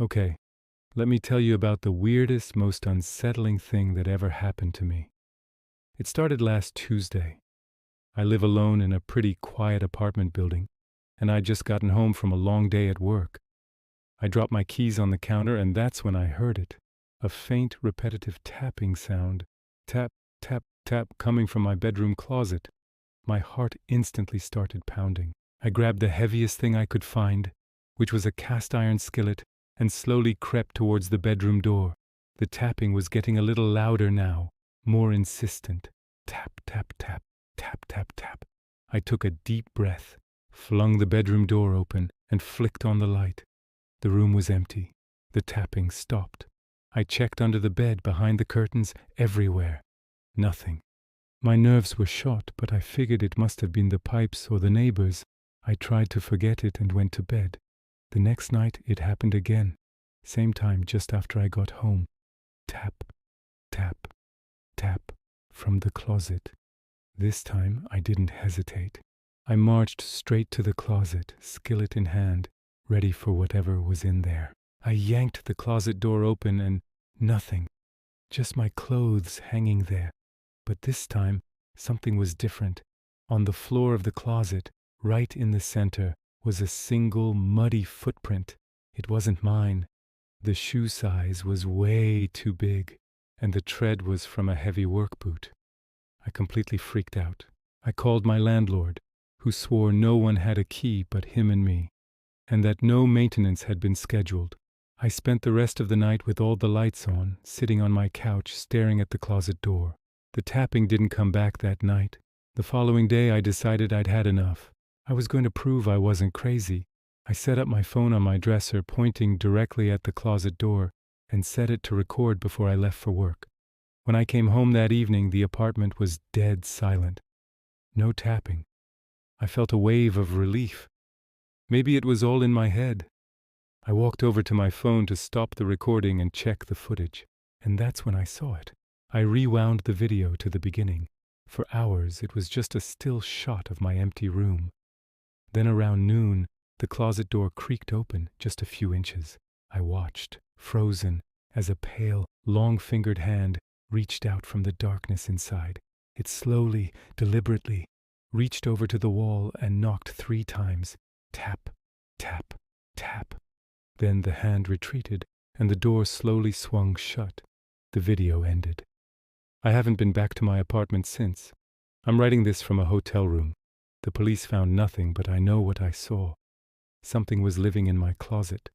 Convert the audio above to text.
Okay, let me tell you about the weirdest, most unsettling thing that ever happened to me. It started last Tuesday. I live alone in a pretty quiet apartment building, and I'd just gotten home from a long day at work. I dropped my keys on the counter, and that's when I heard it. A faint, repetitive tapping sound. Tap, tap, tap, coming from my bedroom closet. My heart instantly started pounding. I grabbed the heaviest thing I could find, which was a cast iron skillet, and slowly crept towards the bedroom door. The tapping was getting a little louder now, more insistent. Tap, tap, tap, tap, tap, tap. I took a deep breath, flung the bedroom door open, and flicked on the light. The room was empty. The tapping stopped. I checked under the bed, behind the curtains, everywhere. Nothing. My nerves were shot, but I figured it must have been the pipes or the neighbors. I tried to forget it and went to bed. The next night it happened again. Same time, just after I got home. Tap, tap, tap from the closet. This time I didn't hesitate. I marched straight to the closet, skillet in hand, ready for whatever was in there. I yanked the closet door open and nothing. Just my clothes hanging there. But this time, something was different. On the floor of the closet, right in the center, was a single muddy footprint. It wasn't mine. The shoe size was way too big, and the tread was from a heavy work boot. I completely freaked out. I called my landlord, who swore no one had a key but him and me, and that no maintenance had been scheduled. I spent the rest of the night with all the lights on, sitting on my couch staring at the closet door. The tapping didn't come back that night. The following day I decided I'd had enough. I was going to prove I wasn't crazy. I set up my phone on my dresser, pointing directly at the closet door, and set it to record before I left for work. When I came home that evening, the apartment was dead silent. No tapping. I felt a wave of relief. Maybe it was all in my head. I walked over to my phone to stop the recording and check the footage, and that's when I saw it. I rewound the video to the beginning. For hours, it was just a still shot of my empty room. Then around noon, the closet door creaked open just a few inches. I watched, frozen, as a pale, long-fingered hand reached out from the darkness inside. It slowly, deliberately, reached over to the wall and knocked 3 times. Tap, tap, tap. Then the hand retreated, and the door slowly swung shut. The video ended. I haven't been back to my apartment since. I'm writing this from a hotel room. The police found nothing, but I know what I saw. Something was living in my closet.